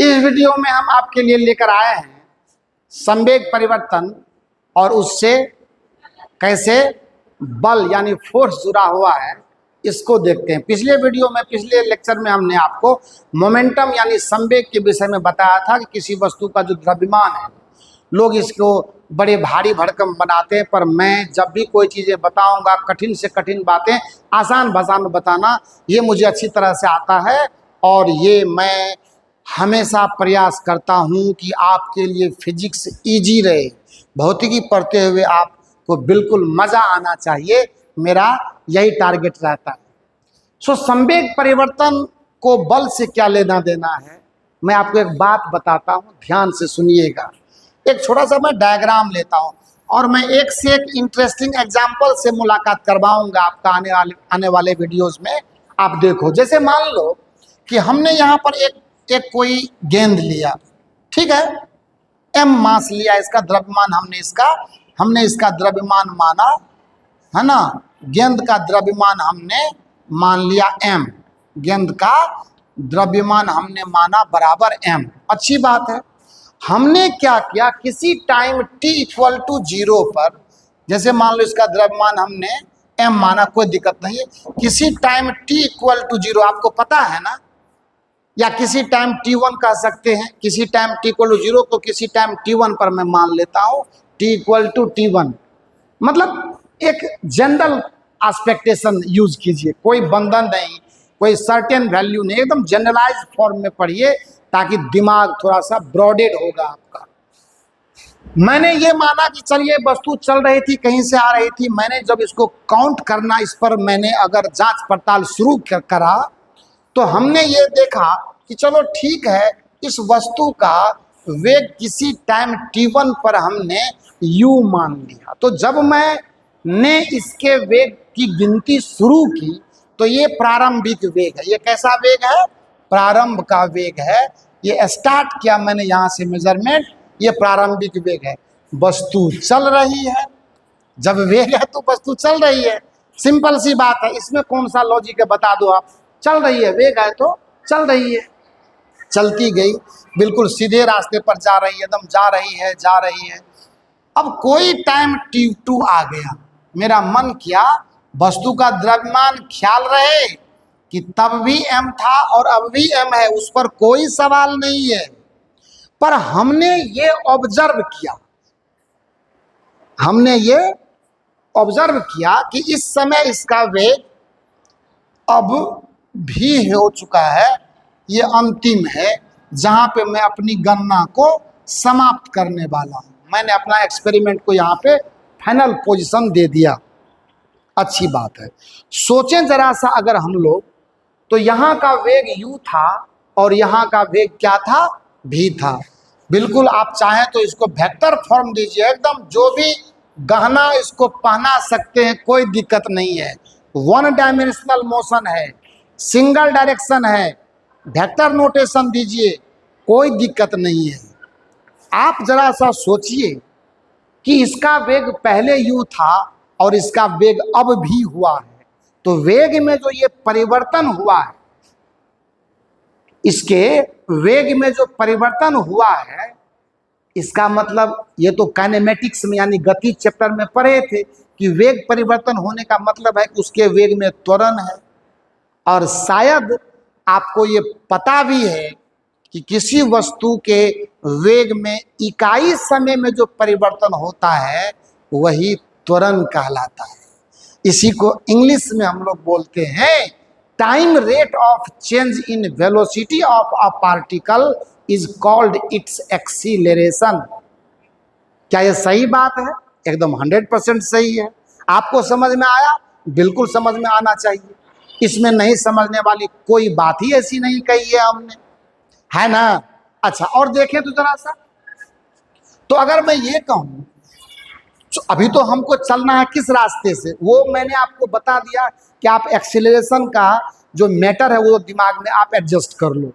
इस वीडियो में हम आपके लिए लेकर आए हैं संवेग परिवर्तन और उससे कैसे बल यानी फोर्स जुड़ा हुआ है, इसको देखते हैं। पिछले लेक्चर में हमने आपको मोमेंटम यानी संवेग के विषय में बताया था कि किसी वस्तु का जो द्रव्यमान है, लोग इसको बड़े भारी भरकम बनाते हैं, पर मैं जब भी कोई चीज़ें बताऊंगा, कठिन से कठिन बातें आसान भाषा में बताना ये मुझे अच्छी तरह से आता है। और ये मैं हमेशा प्रयास करता हूँ कि आपके लिए फिजिक्स इजी रहे, भौतिकी पढ़ते हुए आपको बिल्कुल मज़ा आना चाहिए, मेरा यही टारगेट रहता है। संवेग परिवर्तन को बल से क्या लेना देना है, मैं आपको एक बात बताता हूँ, ध्यान से सुनिएगा। एक छोटा सा मैं डायग्राम लेता हूँ और मैं एक से एक इंटरेस्टिंग एग्जाम्पल से मुलाकात करवाऊंगा आपका आने वाले वीडियोस में। आप देखो, जैसे मान लो कि हमने यहाँ पर एक कोई गेंद लिया, ठीक है, m मास लिया, इसका द्रव्यमान हमने इसका द्रव्यमान माना, है ना। गेंद का द्रव्यमान हमने मान लिया m, गेंद का द्रव्यमान हमने माना बराबर m। अच्छी बात है। हमने क्या किया, किसी टाइम t इक्वल टू 0 पर, जैसे मान लो इसका द्रव्यमान हमने m माना, कोई दिक्कत नहीं है। किसी टाइम t इक्वल टू 0 आपको पता है ना, या किसी टाइम t1 कह सकते हैं। किसी टाइम t इक्वल टू 0 को किसी टाइम t1 पर मैं मान लेता हूँ t इक्वल टू t1, मतलब एक जनरल एस्पेक्टेशन यूज कीजिए, कोई बंधन नहीं, कोई सर्टेन वैल्यू नहीं, एकदम जनरलाइज फॉर्म में पढ़िए ताकि दिमाग थोड़ा सा ब्रॉडेड होगा आपका। मैंने ये माना कि चलिए वस्तु चल रही थी, कहीं से आ रही थी, मैंने जब इसको काउंट करना, इस पर मैंने अगर जांच पड़ताल शुरू करा तो हमने ये देखा कि चलो ठीक है, इस वस्तु का वेग किसी टाइम t1 पर हमने u मान लिया। तो जब मैंने इसके वेग की गिनती शुरू की तो ये प्रारंभिक वेग है। ये कैसा वेग है? प्रारंभ का वेग है। ये स्टार्ट किया मैंने यहाँ से मेजरमेंट, ये प्रारंभिक वेग है। वस्तु चल रही है, जब वेग है तो वस्तु चल रही है, सिंपल सी बात है। इसमें कौन सा लॉजिक है बता दो आप। चल रही है, वेग है तो चल रही है, चलती गई, बिल्कुल सीधे रास्ते पर जा रही है, एकदम जा रही है। अब कोई टाइम t2 आ गया, मेरा मन किया वस्तु का द्रव्यमान ख्याल रहे कि तब भी m था और अब भी m है, उस पर कोई सवाल नहीं है। पर हमने ये ऑब्जर्व किया कि इस समय इसका वेग अब भी हो चुका है, ये अंतिम है जहां पे मैं अपनी गणना को समाप्त करने वाला हूं। मैंने अपना एक्सपेरिमेंट को यहाँ पे फाइनल पोजीशन दे दिया। अच्छी बात है। सोचें जरा सा, अगर हम लोग, तो यहाँ का वेग u था और यहाँ का वेग क्या था? v था। बिल्कुल आप चाहें तो इसको वेक्टर फॉर्म दीजिए, एकदम जो भी गहना इसको पहना सकते हैं, कोई दिक्कत नहीं है। वन डायमेंशनल मोशन है, सिंगल डायरेक्शन है, वेक्टर नोटेशन दीजिए, कोई दिक्कत नहीं है। आप जरा सा सोचिए कि इसका वेग पहले u था और इसका वेग अब भी हुआ है, तो वेग में जो ये परिवर्तन हुआ है, इसके वेग में जो परिवर्तन हुआ है, इसका मतलब, ये तो काइनेमेटिक्स में यानी गति चैप्टर में पढ़े थे कि वेग परिवर्तन होने का मतलब है कि उसके वेग में त्वरण है। और शायद आपको ये पता भी है कि किसी वस्तु के वेग में इकाई समय में जो परिवर्तन होता है वही त्वरण कहलाता है। इसी को इंग्लिश में हम लोग बोलते हैं time rate of change in velocity of a particle is called its acceleration. क्या ये सही बात है? एकदम 100% सही है। आपको समझ में आया? बिल्कुल समझ में आना चाहिए, इसमें नहीं समझने वाली कोई बात ही ऐसी नहीं कही है हमने, है ना। अच्छा, और देखें तो जरा सा, तो अगर मैं ये कहूँ, तो अभी तो हमको चलना है किस रास्ते से, वो मैंने आपको बता दिया कि आप एक्सीलरेशन का जो मैटर है वो दिमाग में आप एडजस्ट कर लो।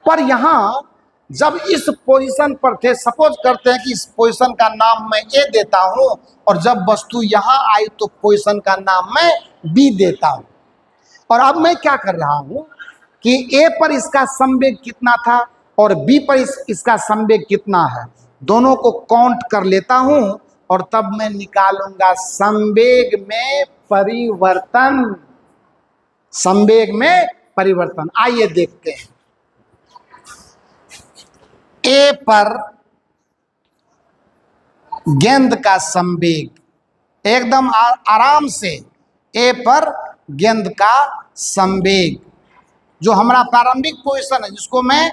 पर यहाँ जब इस पोजीशन पर थे, सपोज करते हैं कि इस पोजीशन का नाम मैं ए देता हूँ, और जब वस्तु यहाँ आई तो पोजीशन का नाम मैं बी देता हूँ। और अब मैं क्या कर रहा हूँ कि ए पर इसका संवेग कितना था और बी पर इसका संवेग कितना है, दोनों को काउंट कर लेता हूं और तब मैं निकालूंगा संवेग में परिवर्तन। संवेग में परिवर्तन, आइए देखते हैं। ए पर गेंद का संवेग, एकदम आराम से ए पर गेंद का संवेग, जो हमारा प्रारंभिक पोजीशन है, जिसको मैं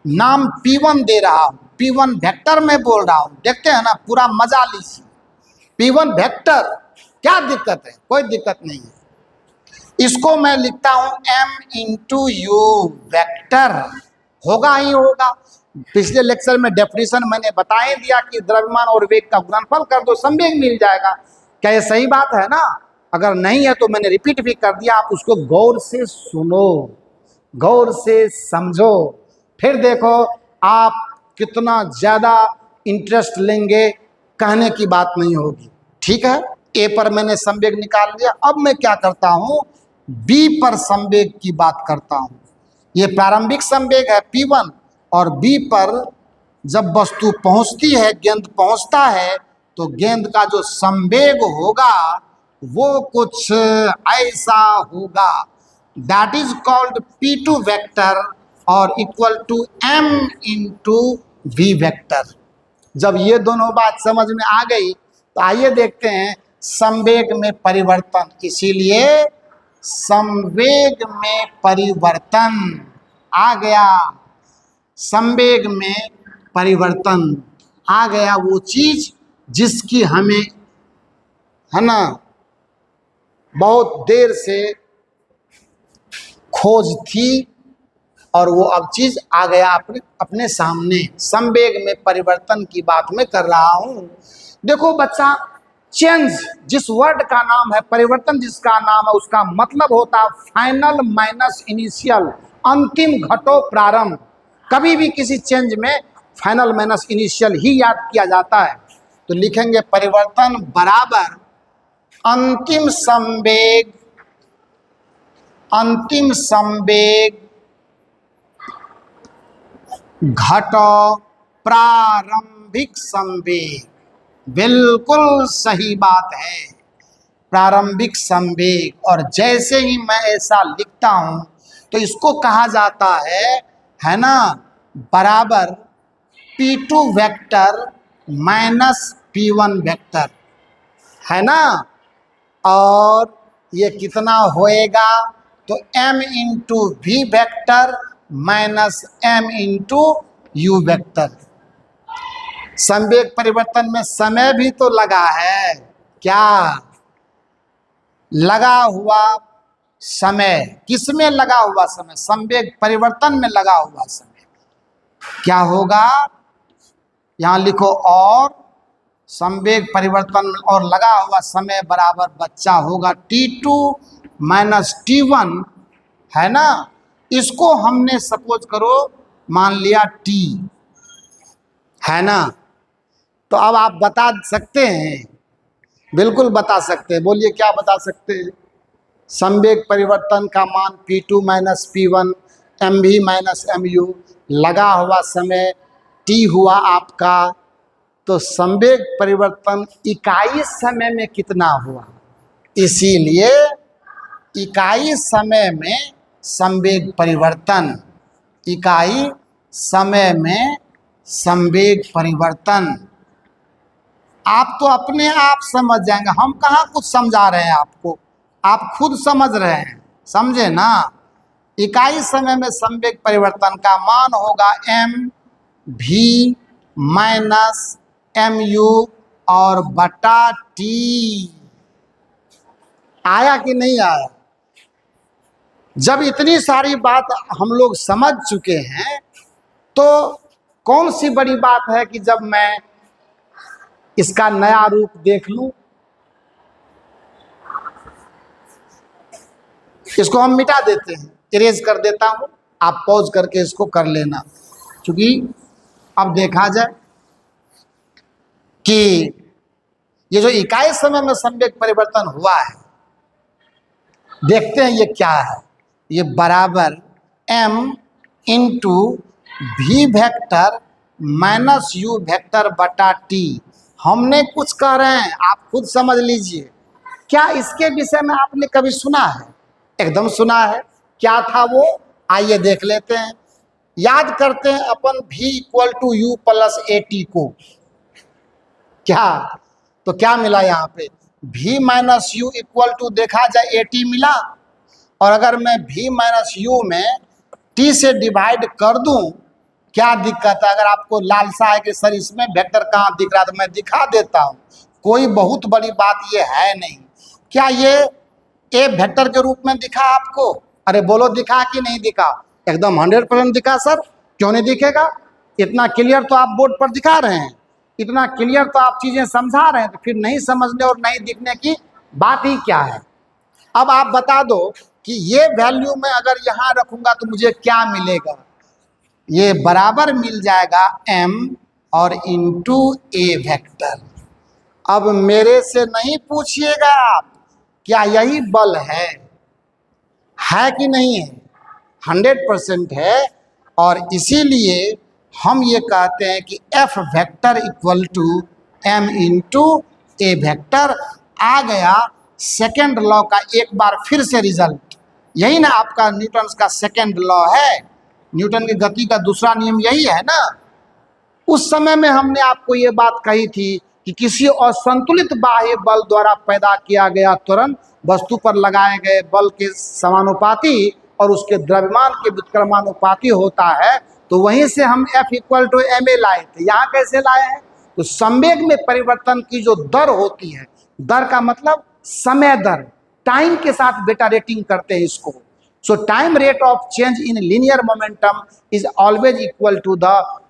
नाम P1 दे रहा हूं, P1 वेक्टर में बोल रहा हूं, देखते हैं ना, पूरा मजा लीजिए। P1 वेक्टर, क्या दिक्कत है, कोई दिक्कत नहीं है। इसको मैं लिखता हूं m इंटू यू वेक्टर, होगा ही होगा। पिछले लेक्चर में डेफिनेशन मैंने बता ही दिया कि द्रव्यमान और वेग का गुणनफल कर दो, संवेग मिल जाएगा। क्या ये सही बात है ना? अगर नहीं है तो मैंने रिपीट भी कर दिया, आप उसको गौर से सुनो, गौर से समझो, फिर देखो आप कितना ज्यादा इंटरेस्ट लेंगे, कहने की बात नहीं होगी। ठीक है, ए पर मैंने संवेग निकाल लिया। अब मैं क्या करता हूं, बी पर संवेग की बात करता हूं। ये प्रारंभिक संवेग है P1, और बी पर जब वस्तु पहुंचती है, गेंद पहुंचता है, तो गेंद का जो संवेग होगा वो कुछ ऐसा होगा, that is called P2 vector और equal to m into we vector. जब ये दोनों बात समझ में आ गई तो आइए देखते हैं संवेग में परिवर्तन। इसीलिए संवेग में परिवर्तन आ गया, संवेग में परिवर्तन आ गया, वो चीज जिसकी हमें, है ना, बहुत देर से खोज थी और वो अब चीज आ गया अपने सामने। संवेग में परिवर्तन की बात मैं कर रहा हूं। देखो बच्चा, चेंज जिस वर्ड का नाम है, परिवर्तन जिसका नाम है, उसका मतलब होता है फाइनल माइनस इनिशियल, अंतिम घटो प्रारंभ। कभी भी किसी चेंज में फाइनल माइनस इनिशियल ही याद किया जाता है। तो लिखेंगे परिवर्तन बराबर अंतिम संवेग, अंतिम संवेग घटो प्रारंभिक संवेग। बिल्कुल सही बात है, प्रारंभिक संवेग। और जैसे ही मैं ऐसा लिखता हूं तो इसको कहा जाता है ना, बराबर P2 vector minus P1 vector, है ना। और ये कितना होएगा, तो m into we vector minus m into u vector. संवेग परिवर्तन में समय भी तो लगा है, क्या लगा हुआ समय, किसमें लगा हुआ समय, संवेग परिवर्तन में लगा हुआ समय। क्या होगा, यहां लिखो, और संवेग परिवर्तन और लगा हुआ समय बराबर बच्चा होगा T2 माइनस T1, है ना। इसको हमने सपोज करो मान लिया T, है ना। तो अब आप बता सकते हैं, बिल्कुल बता सकते हैं, बोलिए क्या बता सकते हैं। संवेग परिवर्तन का मान P2 minus P1 mv minus mu, लगा हुआ समय T हुआ आपका, तो संवेग परिवर्तन इकाई समय में कितना हुआ, इसीलिए इकाई समय में संवेग परिवर्तन, इकाई समय में संवेग परिवर्तन। आप तो अपने आप समझ जाएंगे, हम कहाँ कुछ समझा रहे हैं आपको, आप खुद समझ रहे हैं, समझे ना। इकाई समय में संवेग परिवर्तन का मान होगा m v माइनस mu और बटा t। आया कि नहीं आया? जब इतनी सारी बात हम लोग समझ चुके हैं तो कौन सी बड़ी बात है कि जब मैं इसका नया रूप देख लूं। इसको हम मिटा देते हैं, इरेज कर देता हूं, आप पॉज करके इसको कर लेना, क्योंकि अब देखा जाए कि ये जो इकाई समय में संवेग परिवर्तन हुआ है, देखते हैं ये क्या है। ये बराबर m इंटू भी वेक्टर माइनस यू वेक्टर बटा टी। हमने कुछ कह रहे हैं, आप खुद समझ लीजिए। क्या इसके विषय में आपने कभी सुना है? एकदम सुना है। क्या था वो? आइए देख लेते हैं। याद करते हैं अपन v equal to u plus a t को। क्या तो क्या मिला यहाँ पे? v minus u equal to देखा जाए ए टी मिला। और अगर मैं v माइनस यू में t से डिवाइड कर दूं, क्या दिक्कत है? अगर आपको लालसा है कि सर इसमें वेक्टर कहाँ दिख रहा है, तो मैं दिखा देता हूँ। कोई बहुत बड़ी बात ये है नहीं। क्या ये ए वेक्टर के रूप में दिखा आपको? अरे बोलो, दिखा कि नहीं दिखा? एकदम 100% दिखा सर। क्यों नहीं दिखेगा? इतना क्लियर तो आप बोर्ड पर दिखा रहे हैं, इतना क्लियर तो आप चीजें समझा रहे हैं, तो फिर नहीं समझने और नहीं दिखने की बात ही क्या है? अब आप बता दो कि ये वैल्यू मैं अगर यहाँ रखूंगा तो मुझे क्या मिलेगा? ये बराबर मिल जाएगा m और इंटू ए वेक्टर। अब मेरे से नहीं पूछिएगा आप, क्या यही बल है कि नहीं है? 100% है। और इसीलिए हम ये कहते हैं कि f vector equal to m into a vector. आ गया सेकेंड लॉ का एक बार फिर से रिजल्ट। यही ना आपका न्यूटन का सेकेंड लॉ है, न्यूटन की गति का दूसरा नियम यही है ना। उस समय में हमने आपको ये बात कही थी कि किसी असंतुलित बाह्य बल द्वारा पैदा किया गया त्वरण वस्तु पर लगाए गए बल के समानुपाती और उसके द्रव्यमान के व्युत्क्रमानुपाती होता है। तो वहीं से हम F equal to m a लाए थे। यहाँ कैसे लाए हैं? तो संवेग में परिवर्तन की जो दर होती है, दर का मतलब समय दर, टाइम के साथ बेटा रेटिंग करते हैं इसको। So time rate of change in linear momentum is always equal to the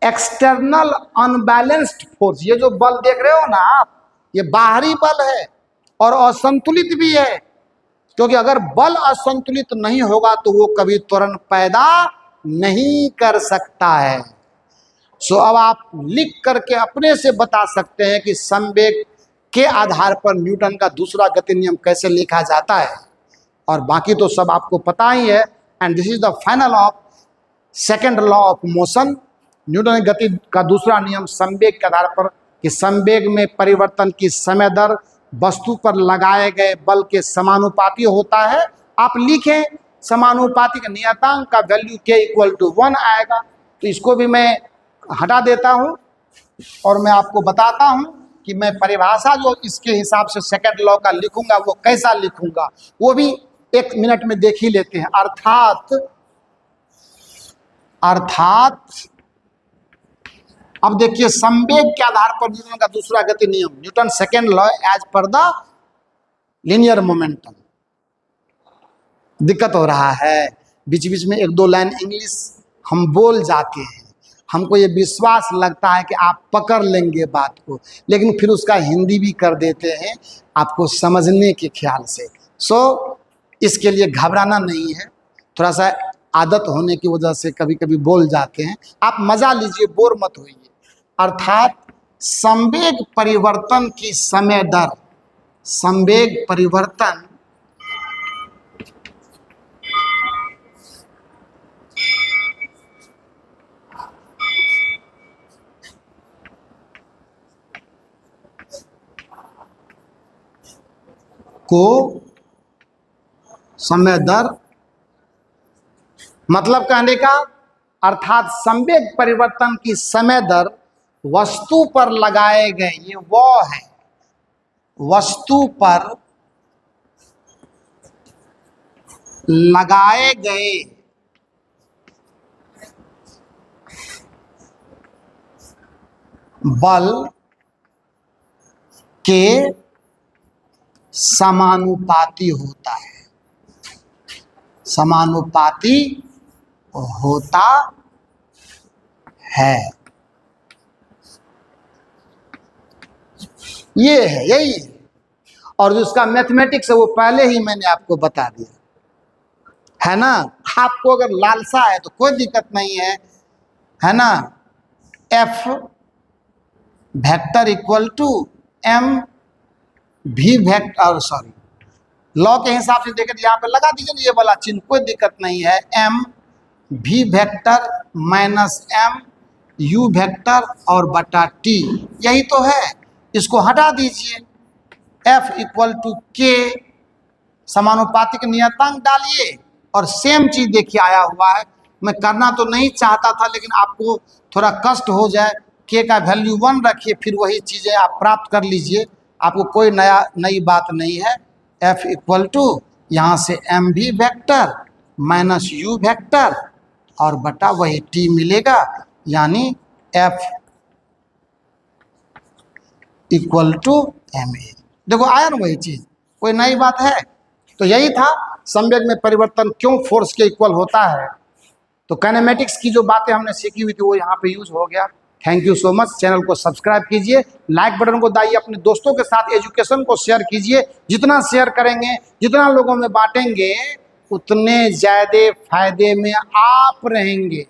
external unbalanced force. ये जो बल देख रहे हो ना आप, ये बाहरी बल है और असंतुलित भी है, क्योंकि अगर बल असंतुलित नहीं होगा तो वो कभी त्वरण पैदा नहीं कर सकता है। सो अब आप लिख करके अपने से बता सकते हैं कि संवेग के आधार पर न्यूटन का दूसरा गति नियम कैसे लिखा जाता है। और बाकी तो सब आपको पता ही है। And this is the final of second law of motion. Newton की गति का दूसरा नियम संवेग के आधार पर कि संवेग में परिवर्तन की समय दर वस्तु पर लगाए गए बल के समानुपाती होता है। आप लिखें समानुपाती का नियतांक का वैल्यू k इक्वल टू 1 आएगा। तो इसको भी मैं हटा देता हूं और मैं आपको बताता हूं कि मैं परिभाषा जो इसके हिसाब से सेकंड लॉ का लिखूंगा वो कैसा लिखूंगा, वो भी 1 मिनट में देख ही लेते हैं। अर्थात अब देखिए, संवेग के आधार पर न्यूटन का दूसरा गति नियम, Newton second law as per the linear momentum. दिक्कत हो रहा है, बीच बीच में 1-2 लाइन इंग्लिश हम बोल जाते हैं। हमको ये विश्वास लगता है कि आप पकड़ लेंगे बात को, लेकिन फिर उसका हिंदी भी कर देते हैं आपको समझने के ख्याल से। सो इसके लिए घबराना नहीं है, थोड़ा सा आदत होने की वजह से कभी कभी बोल जाते हैं। आप मजा लीजिए, बोर मत होइए। अर्थात संवेग परिवर्तन की समय दर, संवेग परिवर्तन को समय दर मतलब कहने का अर्थात संवेग परिवर्तन की समय दर वस्तु पर लगाए गए, ये वो है, वस्तु पर लगाए गए बल के समानुपाती होता है, समानुपाती होता है। ये है, यही है। और जो उसका मैथमेटिक्स है वो पहले ही मैंने आपको बता दिया है ना। आपको अगर लालसा है तो कोई दिक्कत नहीं है ना। F vector equal to m v vector, sorry law के हिसाब से देखें तो यहाँ पे लगा दीजिए ये वाला चिन्ह, कोई दिक्कत नहीं है। M v vector minus m u vector और बटा t, यही तो है। इसको हटा दीजिए, f इक्वल टू k, समानुपातिक नियतांक डालिए और सेम चीज देखिए आया हुआ है। मैं करना तो नहीं चाहता था, लेकिन आपको थोड़ा कष्ट हो जाए, k का वैल्यू 1 रखिए, फिर वही चीज़ें आप प्राप्त कर लीजिए। आपको कोई नई बात नहीं है। f इक्वल टू यहाँ से m भी वेक्टर माइनस u वेक्टर और बटा वही t मिलेगा, यानी f इक्वल टू ma। देखो आया ना वही चीज, कोई नई बात है? तो यही था संवेग में परिवर्तन क्यों फोर्स के इक्वल होता है। तो काइनेमेटिक्स की जो बातें हमने सीखी हुई थी वो यहाँ पे यूज हो गया। Thank you so much. Channel को सब्सक्राइब कीजिए, लाइक बटन को दाइए, अपने दोस्तों के साथ एजुकेशन को शेयर कीजिए। जितना शेयर करेंगे, जितना लोगों में बांटेंगे, उतने ज़्यादा फायदे में आप रहेंगे।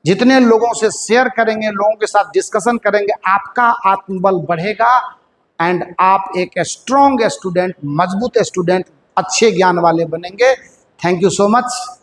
जितने लोगों से शेयर करेंगे, लोगों के साथ डिस्कशन करेंगे, आपका आत्मबल बढ़ेगा एंड आप एक स्ट्रॉन्ग स्टूडेंट, मजबूत स्टूडेंट, अच्छे ज्ञान वाले बनेंगे। Thank you so much.